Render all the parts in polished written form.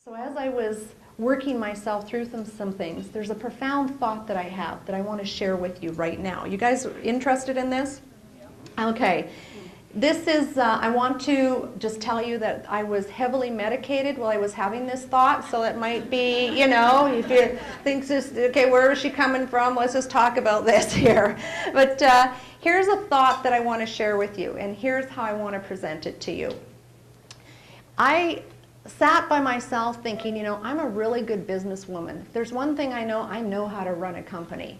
So as I was working myself through some things, there's a profound thought that I have that I want to share with you right now. You guys interested in this? Okay. This is, I want to just tell you that I was heavily medicated while I was having this thought, so it might be, you know, if you think this, okay, where is she coming from? Let's just talk about this here. But here's a thought that I want to share with you, and here's how I want to present it to you. I sat by myself thinking, you know, I'm a really good businesswoman. If there's one thing I know how to run a company.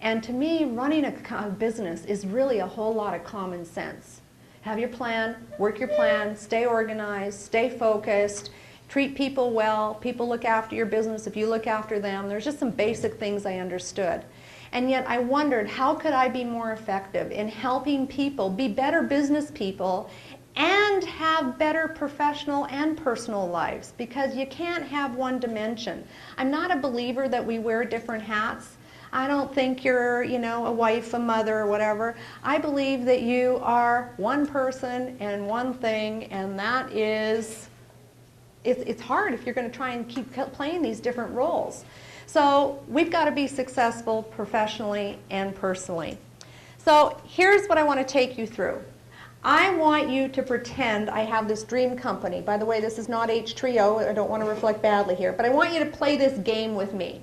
And to me, running a business is really a whole lot of common sense. Have your plan, work your plan, stay organized, stay focused, treat people well, people look after your business if you look after them. There's just some basic things I understood. And yet I wondered, how could I be more effective in helping people be better business people and have better professional and personal lives, because you can't have one dimension. I'm not a believer that we wear different hats. I don't think you're, you know, a wife, a mother, or whatever. I believe that you are one person and one thing, and that is, it's hard if you're going to try and keep playing these different roles. So we've got to be successful professionally and personally. So here's what I want to take you through. I want you to pretend I have this dream company. By the way, this is not H3O. I don't want to reflect badly here. But I want you to play this game with me.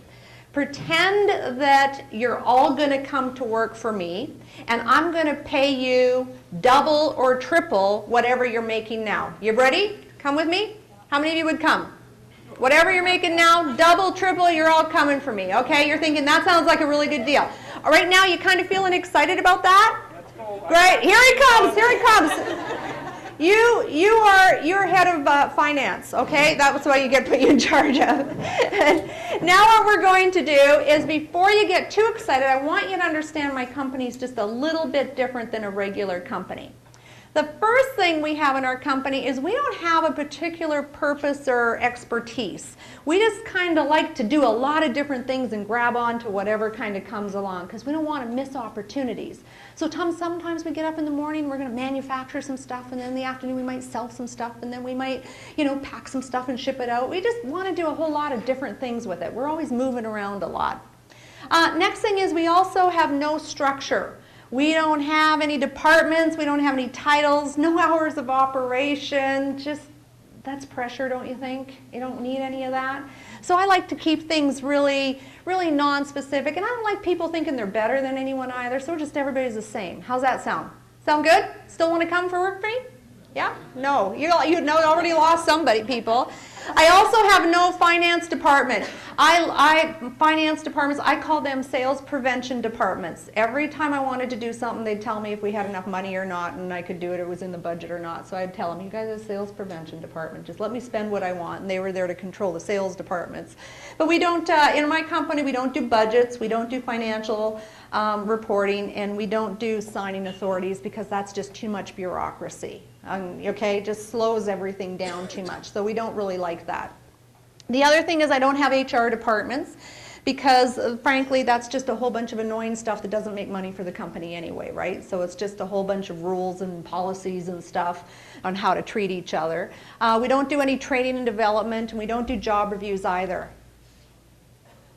Pretend that you're all going to come to work for me, and I'm going to pay you double or triple whatever you're making now. You ready? Come with me? How many of you would come? Whatever you're making now, double, triple, you're all coming for me. Okay? You're thinking, that sounds like a really good deal. All right, now you kind of feeling excited about that? Great. Here he comes. Here he comes. You're head of finance, okay? That's what you get put you in charge of. Now what we're going to do is, before you get too excited, I want you to understand my company is just a little bit different than a regular company. The first thing we have in our company is we don't have a particular purpose or expertise. We just kind of like to do a lot of different things and grab on to whatever kind of comes along, because we don't want to miss opportunities. So sometimes we get up in the morning, we're going to manufacture some stuff, and then in the afternoon we might sell some stuff, and then we might, you know, pack some stuff and ship it out. We just want to do a whole lot of different things with it. We're always moving around a lot. Next thing is we also have no structure. We don't have any departments, we don't have any titles, no hours of operation. Just, that's pressure, don't you think? You don't need any of that. So I like to keep things really non-specific, and I don't like people thinking they're better than anyone either, so just everybody's the same. How's that sound? Sound good? Still want to come for work for me? Yeah? No. You know, already lost somebody, people. I also have no finance department. Finance departments, I call them sales prevention departments. Every time I wanted to do something, they'd tell me if we had enough money or not, and I could do it, it was in the budget or not. So I'd tell them, you guys have a sales prevention department. Just let me spend what I want. And they were there to control the sales departments. But we don't, in my company, we don't do budgets, we don't do financial reporting, and we don't do signing authorities, because that's just too much bureaucracy. Okay, it just slows everything down too much. So we don't really like that. The other thing is I don't have HR departments, because frankly that's just a whole bunch of annoying stuff that doesn't make money for the company anyway, right? So it's just a whole bunch of rules and policies and stuff on how to treat each other. We don't do any training and development, and we don't do job reviews either.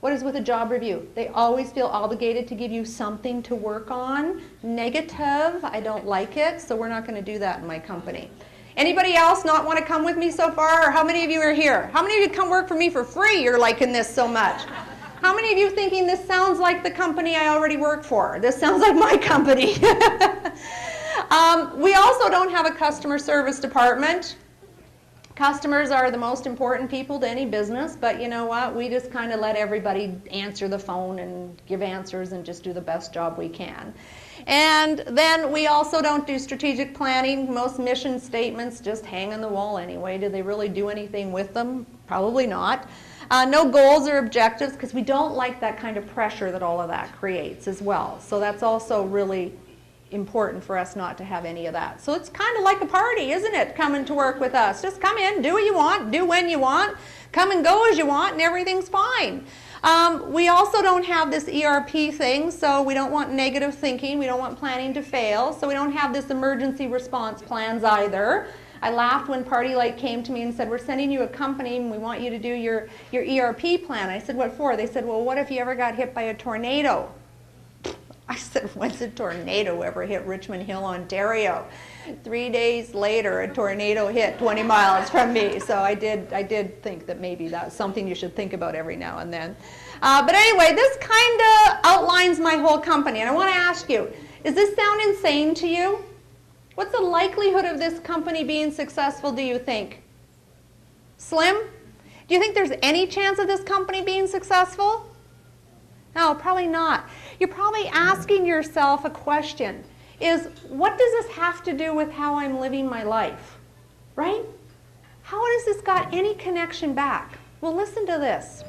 What is with a job review? They always feel obligated to give you something to work on. Negative, I don't like it, so we're not going to do that in my company. Anybody else not want to come with me so far? Or how many of you are here? How many of you come work for me for free? You're liking this so much. How many of you thinking this sounds like the company I already work for? This sounds like my company. We also don't have a customer service department. Customers are the most important people to any business, but you know what? We just kind of let everybody answer the phone and give answers and just do the best job we can. And then we also don't do strategic planning. Most mission statements just hang on the wall anyway. Do they really do anything with them? Probably not. No goals or objectives, because we don't like that kind of pressure that all of that creates as well. So that's also really important for us not to have any of that. So it's kind of like a party, isn't it, coming to work with us? Just come in, do what you want, do when you want, come and go as you want, and everything's fine. We also don't have this ERP thing, so we don't want negative thinking, we don't want planning to fail, so we don't have this emergency response plans either. I laughed when Party Light came to me and said, we're sending you a company and we want you to do your ERP plan. I said, what for? They said, well, what if you ever got hit by a tornado? I said, when's a tornado ever hit Richmond Hill, Ontario? 3 days later, a tornado hit 20 miles from me. So I did think that maybe that's something you should think about every now and then. But anyway, this kind of outlines my whole company. And I want to ask you, does this sound insane to you? What's the likelihood of this company being successful, do you think? Slim? Do you think there's any chance of this company being successful? No, probably not. You're probably asking yourself a question, is what does this have to do with how I'm living my life? Right? How has this got any connection back? Well, listen to this.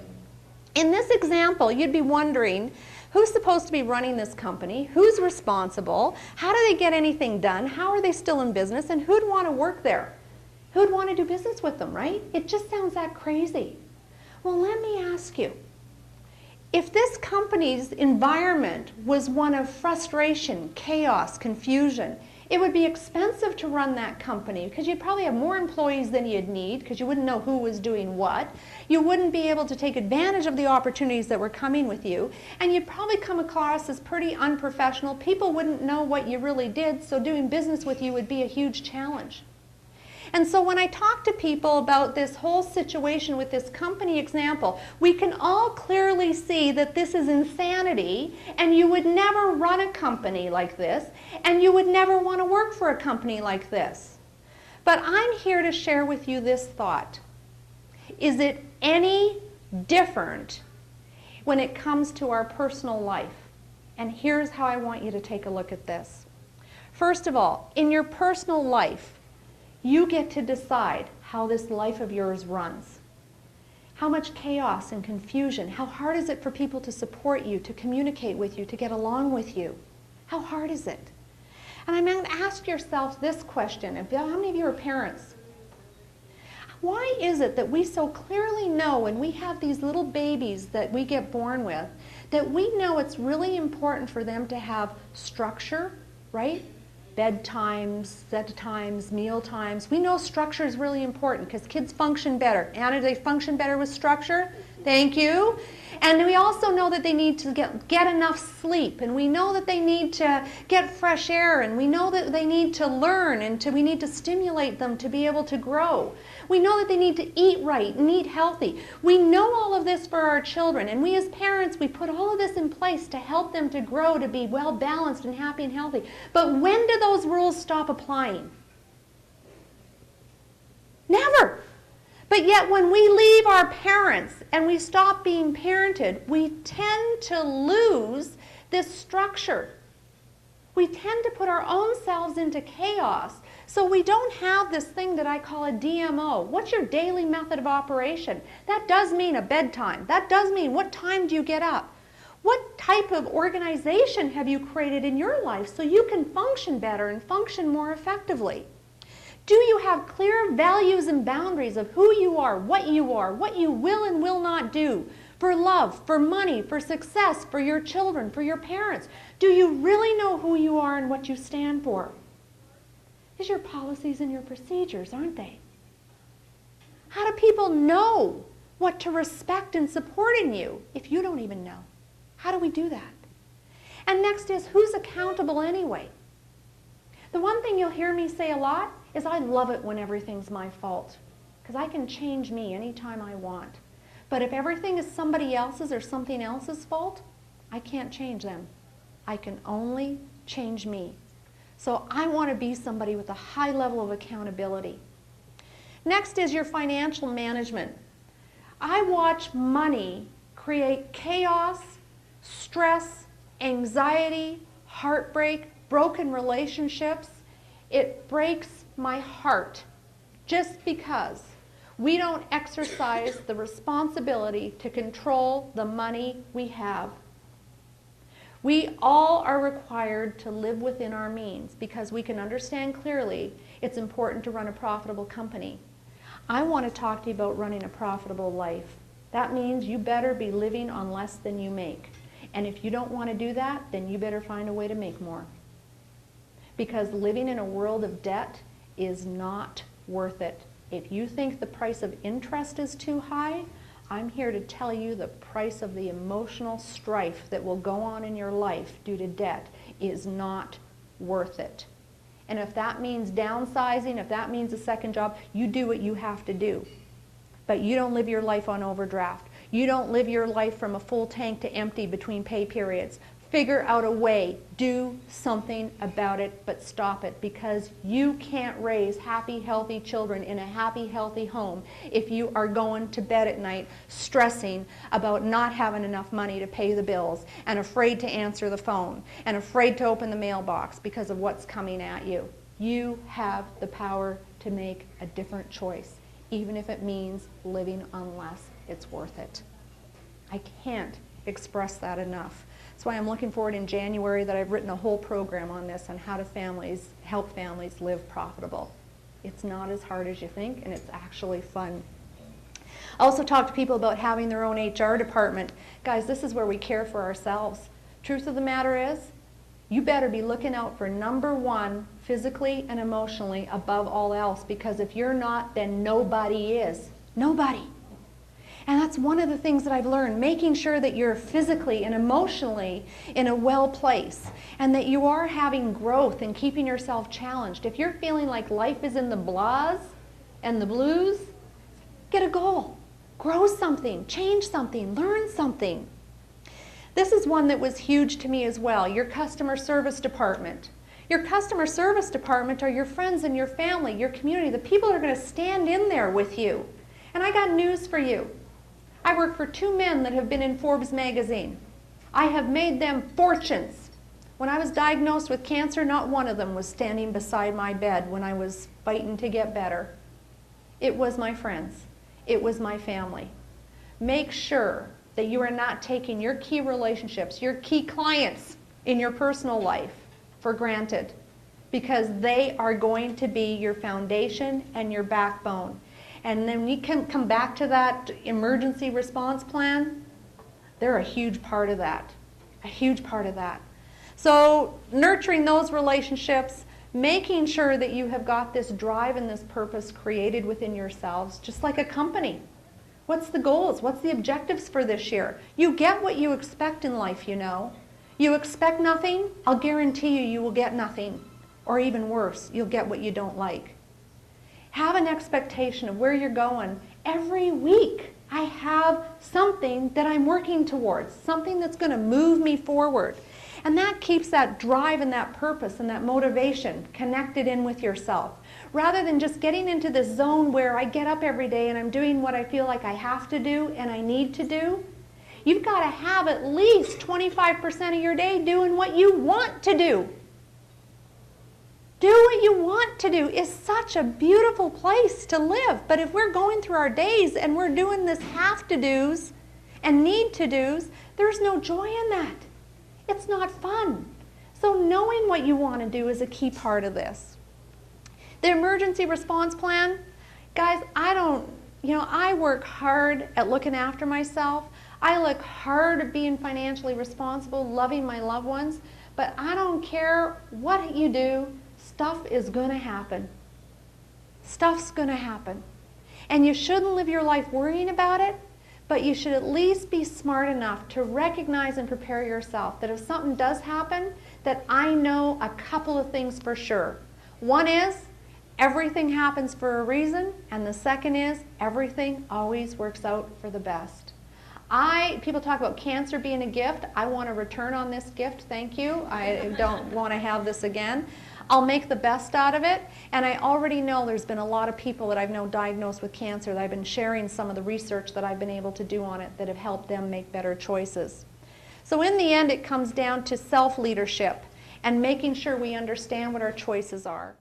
In this example, you'd be wondering, who's supposed to be running this company? Who's responsible? How do they get anything done? How are they still in business? And who'd want to work there? Who'd want to do business with them, right? It just sounds that crazy. Well, let me ask you, if this company's environment was one of frustration, chaos, confusion, it would be expensive to run that company because you'd probably have more employees than you'd need because you wouldn't know who was doing what. You wouldn't be able to take advantage of the opportunities that were coming with you, and you'd probably come across as pretty unprofessional. People wouldn't know what you really did, so doing business with you would be a huge challenge. And so when I talk to people about this whole situation with this company example, we can all clearly see that this is insanity, and you would never run a company like this, and you would never want to work for a company like this. But I'm here to share with you this thought. Is it any different when it comes to our personal life? And here's how I want you to take a look at this. First of all, in your personal life, you get to decide how this life of yours runs. How much chaos and confusion, how hard is it for people to support you, to communicate with you, to get along with you? How hard is it? And I'm going to ask yourself this question. How many of you are parents? Why is it that we so clearly know when we have these little babies that we get born with, that we know it's really important for them to have structure, right? Bedtimes, set times, meal times. We know structure is really important because kids function better. Anna, do they function better with structure? Thank you. And we also know that they need to get enough sleep, and we know that they need to get fresh air, and we know that they need to learn, and we need to stimulate them to be able to grow. We know that they need to eat right and eat healthy. We know all of this for our children, and we as parents, we put all of this in place to help them to grow, to be well balanced and happy and healthy. But when do those rules stop applying? Never. But yet when we leave our parents and we stop being parented, we tend to lose this structure. We tend to put our own selves into chaos, so we don't have this thing that I call a DMO. What's your daily method of operation? That does mean a bedtime. That does mean what time do you get up? What type of organization have you created in your life so you can function better and function more effectively? Do you have clear values and boundaries of who you are, what you will and will not do for love, for money, for success, for your children, for your parents? Do you really know who you are and what you stand for? These are your policies and your procedures, aren't they? How do people know what to respect and support in you if you don't even know? How do we do that? And next is, who's accountable anyway? The one thing you'll hear me say a lot is I love it when everything's my fault, because I can change me anytime I want. But if everything is somebody else's or something else's fault, I can't change them. I can only change me. So I want to be somebody with a high level of accountability. Next is your financial management. I watch money create chaos, stress, anxiety, heartbreak, broken relationships. It breaks my heart just because we don't exercise the responsibility to control the money we have. We all are required to live within our means because we can understand clearly it's important to run a profitable company. I want to talk to you about running a profitable life. That means you better be living on less than you make. And if you don't want to do that, then you better find a way to make more. Because living in a world of debt is not worth it. If you think the price of interest is too high, I'm here to tell you the price of the emotional strife that will go on in your life due to debt is not worth it. And if that means downsizing, if that means a second job, you do what you have to do. But you don't live your life on overdraft. You don't live your life from a full tank to empty between pay periods. Figure out a way. Do something about it, but stop it, because you can't raise happy, healthy children in a happy, healthy home if you are going to bed at night stressing about not having enough money to pay the bills and afraid to answer the phone and afraid to open the mailbox because of what's coming at you. You have the power to make a different choice, even if it means living on less. It's worth it. I can't express that enough. That's why I'm looking forward in January that I've written a whole program on this, on how to help families live profitable. It's not as hard as you think, and it's actually fun. I also talk to people about having their own HR department. Guys, this is where we care for ourselves. Truth of the matter is, you better be looking out for number one, physically and emotionally, above all else, because if you're not, then nobody is. Nobody. And that's one of the things that I've learned, making sure that you're physically and emotionally in a well place, and that you are having growth and keeping yourself challenged. If you're feeling like life is in the blahs and the blues, get a goal. Grow something, change something, learn something. This is one that was huge to me as well, your customer service department. Your customer service department are your friends and your family, your community, the people that are going to stand in there with you. And I got news for you. I work for 2 men that have been in Forbes magazine. I have made them fortunes. When I was diagnosed with cancer, not one of them was standing beside my bed when I was fighting to get better. It was my friends. It was my family. Make sure that you are not taking your key relationships, your key clients in your personal life for granted, because they are going to be your foundation and your backbone. And then we can come back to that emergency response plan. They're a huge part of that, a huge part of that. So nurturing those relationships, making sure that you have got this drive and this purpose created within yourselves, just like a company. What's the goals? What's the objectives for this year? You get what you expect in life, you know. You expect nothing, I'll guarantee you, you will get nothing. Or even worse, you'll get what you don't like. Have an expectation of where you're going. Every week I have something that I'm working towards, something that's going to move me forward. And that keeps that drive and that purpose and that motivation connected in with yourself. Rather than just getting into this zone where I get up every day and I'm doing what I feel like I have to do and I need to do, you've got to have at least 25% of your day doing what you want to do. Do what you want to do is such a beautiful place to live. But if we're going through our days and we're doing this have to do's and need to do's, there's no joy in that. It's not fun. So knowing what you want to do is a key part of this. The emergency response plan, guys, I work hard at looking after myself. I look hard at being financially responsible, loving my loved ones, but I don't care what you do. Stuff is going to happen. Stuff's going to happen. And you shouldn't live your life worrying about it, but you should at least be smart enough to recognize and prepare yourself that if something does happen, that I know a couple of things for sure. One is, everything happens for a reason, and the second is, everything always works out for the best. People talk about cancer being a gift. I want a return on this gift, thank you. I don't want to have this again. I'll make the best out of it, and I already know there's been a lot of people that I've known diagnosed with cancer that I've been sharing some of the research that I've been able to do on it that have helped them make better choices. So in the end, it comes down to self-leadership and making sure we understand what our choices are.